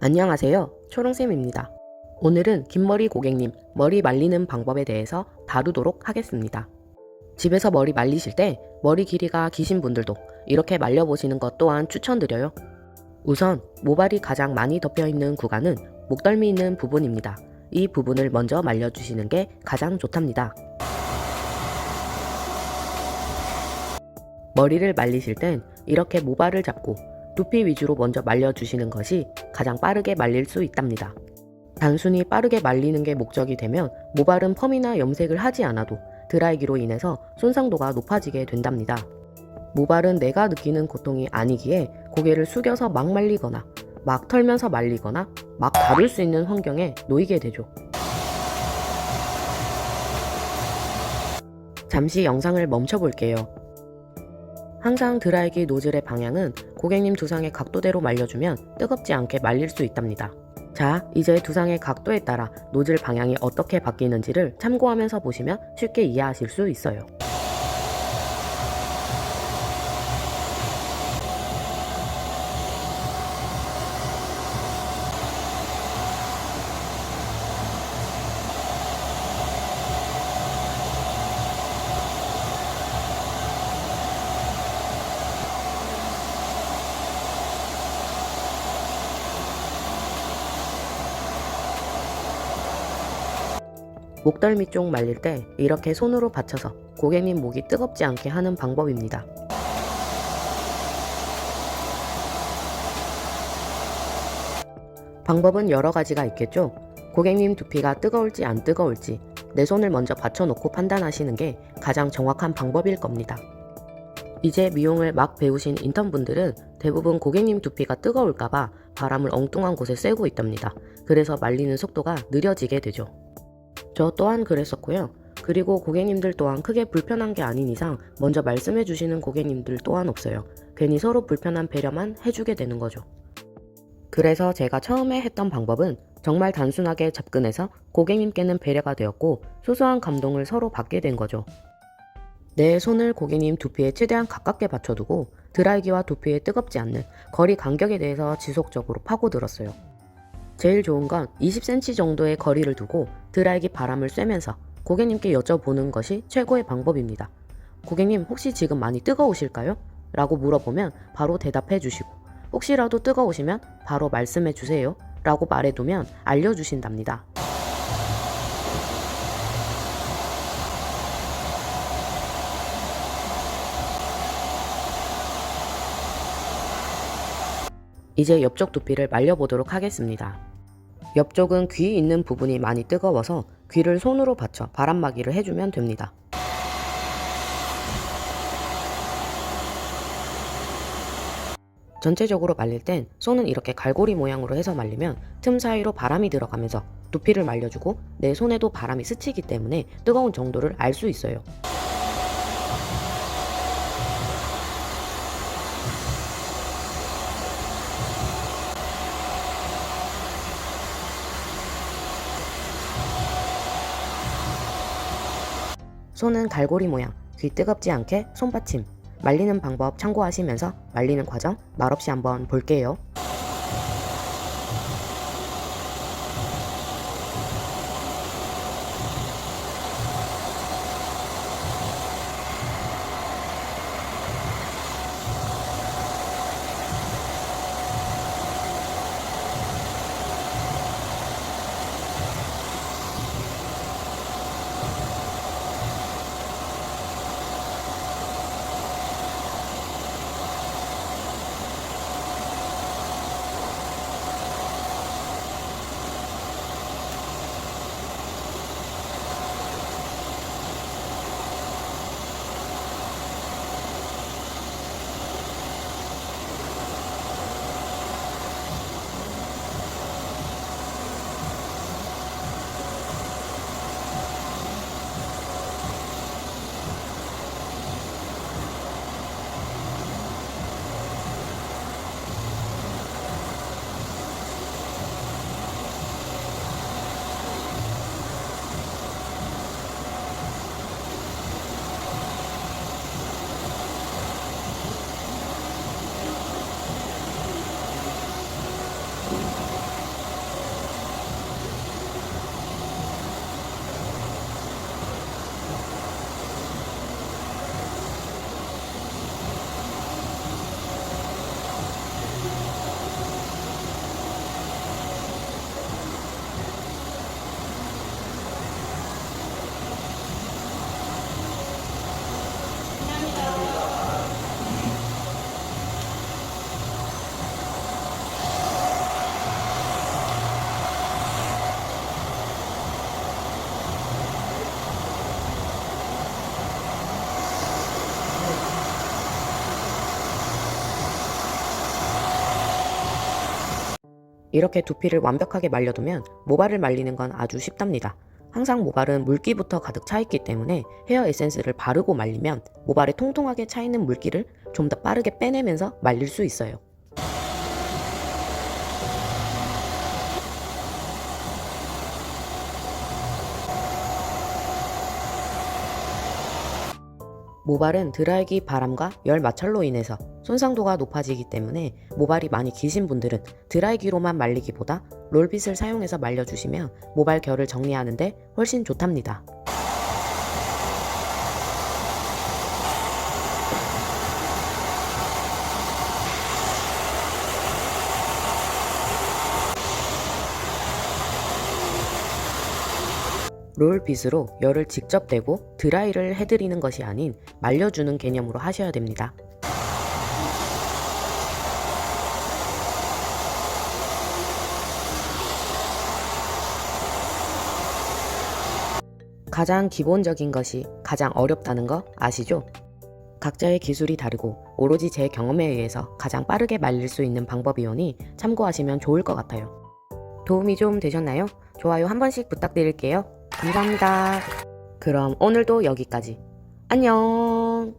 안녕하세요. 초롱쌤입니다. 오늘은 긴머리 고객님 머리 말리는 방법에 대해서 다루도록 하겠습니다. 집에서 머리 말리실 때 머리 길이가 기신 분들도 이렇게 말려보시는 것 또한 추천드려요. 우선 모발이 가장 많이 덮여있는 구간은 목덜미 있는 부분입니다. 이 부분을 먼저 말려주시는 게 가장 좋답니다. 머리를 말리실 땐 이렇게 모발을 잡고 두피 위주로 먼저 말려주시는 것이 가장 빠르게 말릴 수 있답니다. 단순히 빠르게 말리는 게 목적이 되면 모발은 펌이나 염색을 하지 않아도 드라이기로 인해서 손상도가 높아지게 된답니다. 모발은 내가 느끼는 고통이 아니기에 고개를 숙여서 막 말리거나 막 털면서 말리거나 막 다룰 수 있는 환경에 놓이게 되죠. 잠시 영상을 멈춰 볼게요. 항상 드라이기 노즐의 방향은 고객님 두상의 각도대로 말려주면 뜨겁지 않게 말릴 수 있답니다. 자, 이제 두상의 각도에 따라 노즐 방향이 어떻게 바뀌는지를 참고하면서 보시면 쉽게 이해하실 수 있어요. 목덜미 쪽 말릴 때 이렇게 손으로 받쳐서 고객님 목이 뜨겁지 않게 하는 방법입니다. 방법은 여러 가지가 있겠죠. 고객님 두피가 뜨거울지 안 뜨거울지 내 손을 먼저 받쳐놓고 판단하시는 게 가장 정확한 방법일 겁니다. 이제 미용을 막 배우신 인턴분들은 대부분 고객님 두피가 뜨거울까봐 바람을 엉뚱한 곳에 쐬고 있답니다. 그래서 말리는 속도가 느려지게 되죠. 저 또한 그랬었고요. 그리고 고객님들 또한 크게 불편한 게 아닌 이상 먼저 말씀해 주시는 고객님들 또한 없어요. 괜히 서로 불편한 배려만 해주게 되는 거죠. 그래서 제가 처음에 했던 방법은 정말 단순하게 접근해서 고객님께는 배려가 되었고 소소한 감동을 서로 받게 된 거죠. 내 손을 고객님 두피에 최대한 가깝게 받쳐두고 드라이기와 두피에 뜨겁지 않는 거리 간격에 대해서 지속적으로 파고들었어요. 제일 좋은 건 20cm 정도의 거리를 두고 드라이기 바람을 쐬면서 고객님께 여쭤보는 것이 최고의 방법입니다. 고객님 혹시 지금 많이 뜨거우실까요? 라고 물어보면 바로 대답해 주시고 혹시라도 뜨거우시면 바로 말씀해 주세요 라고 말해두면 알려주신답니다. 이제 옆쪽 두피를 말려보도록 하겠습니다. 옆쪽은 귀 있는 부분이 많이 뜨거워서 귀를 손으로 받쳐 바람막이를 해주면 됩니다. 전체적으로 말릴 땐 손은 이렇게 갈고리 모양으로 해서 말리면 틈 사이로 바람이 들어가면서 두피를 말려주고 내 손에도 바람이 스치기 때문에 뜨거운 정도를 알 수 있어요. 손은 갈고리 모양, 귀 뜨겁지 않게 손받침, 말리는 방법 참고하시면서 말리는 과정 말없이 한번 볼게요. 이렇게 두피를 완벽하게 말려두면 모발을 말리는 건 아주 쉽답니다. 항상 모발은 물기부터 가득 차 있기 때문에 헤어 에센스를 바르고 말리면 모발에 통통하게 차 있는 물기를 좀 더 빠르게 빼내면서 말릴 수 있어요. 모발은 드라이기 바람과 열 마찰로 인해서 손상도가 높아지기 때문에 모발이 많이 기신 분들은 드라이기로만 말리기보다 롤빗을 사용해서 말려주시면 모발 결을 정리하는데 훨씬 좋답니다. 롤빗으로 열을 직접 내고 드라이를 해드리는 것이 아닌 말려주는 개념으로 하셔야 됩니다. 가장 기본적인 것이 가장 어렵다는 거 아시죠? 각자의 기술이 다르고 오로지 제 경험에 의해서 가장 빠르게 말릴 수 있는 방법이오니 참고하시면 좋을 것 같아요. 도움이 좀 되셨나요? 좋아요 한 번씩 부탁드릴게요. 감사합니다. 그럼 오늘도 여기까지. 안녕.